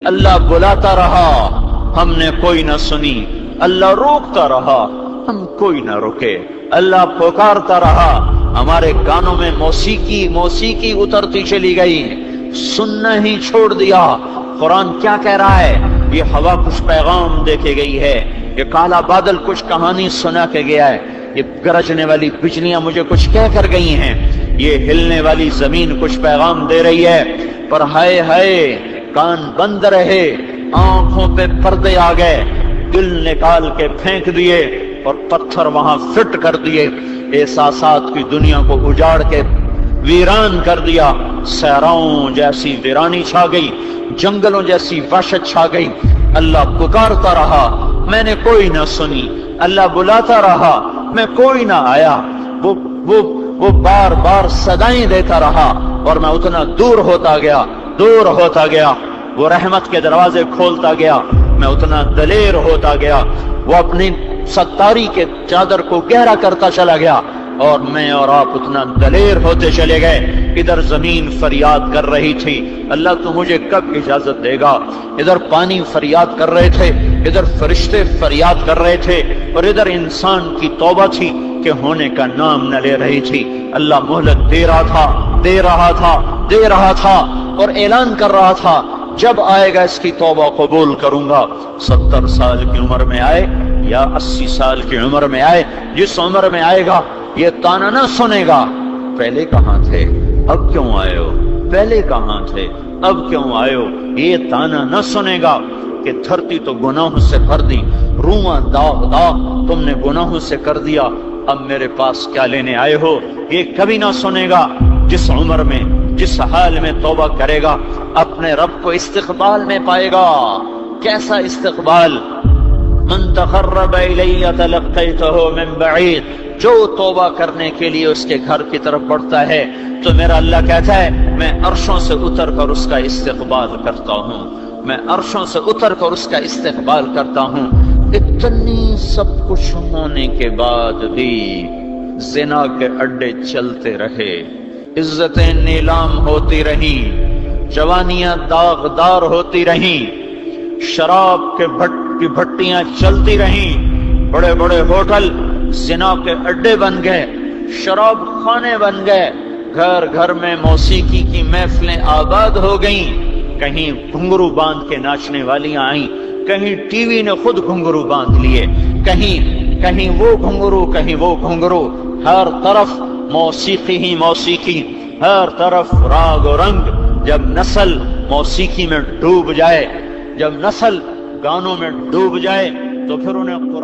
اللہ بلاتا رہا ہم نے کوئی نہ سنی، اللہ روکتا رہا ہم کوئی نہ رکے، اللہ پکارتا رہا ہمارے کانوں میں موسیقی اترتی چلی گئی، سننا ہی چھوڑ دیا۔ قرآن کیا کہہ رہا ہے؟ یہ ہوا کچھ پیغام دے کے گئی ہے، یہ کالا بادل کچھ کہانی سنا کے گیا ہے، یہ گرجنے والی بجلیاں مجھے کچھ کہہ کر گئی ہیں، یہ ہلنے والی زمین کچھ پیغام دے رہی ہے، پر ہائے ہائے کان بند رہے، آنکھوں پہ پردے آ گئے، دل نکال کے پھینک دیے اور پتھر وہاں فٹ کر دیے، احساسات کی دنیا کو اجاڑ کے ویران کر دیا، صحراؤں جیسی ویرانی چھا گئی، جنگلوں جیسی وحشت چھا گئی۔ اللہ پکارتا رہا میں نے کوئی نہ سنی، اللہ بلاتا رہا میں کوئی نہ آیا، وہ بار بار صدائیں دیتا رہا اور میں اتنا دور ہوتا گیا، وہ رحمت کے دروازے کھولتا گیا، میں اتنا دلیر ہوتا گیا، وہ اپنی ستاری کے چادر کو گہرا کرتا چلا گیا اور میں اور آپ اتنا دلیر ہوتے چلے گئے۔ ادھر زمین فریاد کر رہی تھی اللہ تو مجھے کب اجازت دے گا، ادھر پانی فریاد کر رہے تھے، ادھر فرشتے فریاد کر رہے تھے، اور ادھر انسان کی توبہ تھی کہ ہونے کا نام نہ لے رہی تھی۔ اللہ مہلت دے رہا تھا اور اعلان کر رہا تھا جب آئے گا اس کی توبہ قبول کروں گا، 70 سال کی عمر میں آئے یا 80 سال کی عمر میں آئے، جس عمر میں آئے گا یہ تانا نہ سنے گا پہلے کہاں تھے اب کیوں آئے ہو، پہلے کہاں تھے اب کیوں آئے ہو، یہ تانا نہ سنے گا کہ دھرتی تو گناہوں سے بھر دی، رواں داغ تم نے گناہوں سے کر دیا، اب میرے پاس کیا لینے آئے ہو، یہ کبھی نہ سنے گا۔ جس عمر میں جس حال میں توبہ کرے گا اپنے رب کو استقبال میں پائے گا۔ کیسا استقبال؟ من تقرب الی تلقیتہ من بعید، جو توبہ کرنے کے لیے اس کے گھر کی طرف بڑھتا ہے تو میرا اللہ کہتا ہے میں عرشوں سے اتر کر اس کا استقبال کرتا ہوں، میں عرشوں سے اتر کر اس کا استقبال کرتا ہوں۔ اتنی سب کچھ ہونے کے بعد بھی زنا کے اڈے چلتے رہے، عزتیں نیلام ہوتی رہیں، جوانیاں داغدار ہوتی رہیں، شراب کے بھٹیاں چلتی رہیں، بڑے بڑے ہوٹل زنا کے اڈے بن گئے، شراب خانے بن گئے، گھر گھر میں موسیقی کی محفلیں آباد ہو گئیں، کہیں گھنگرو باندھ کے ناچنے والیاں آئیں، کہیں ٹی وی نے خود گھنگرو باندھ لیے، کہیں وہ گھنگرو، ہر طرف موسیقی ہی موسیقی، ہر طرف راگ و رنگ۔ جب نسل موسیقی میں ڈوب جائے، جب نسل گانوں میں ڈوب جائے تو پھر انہیں قرآن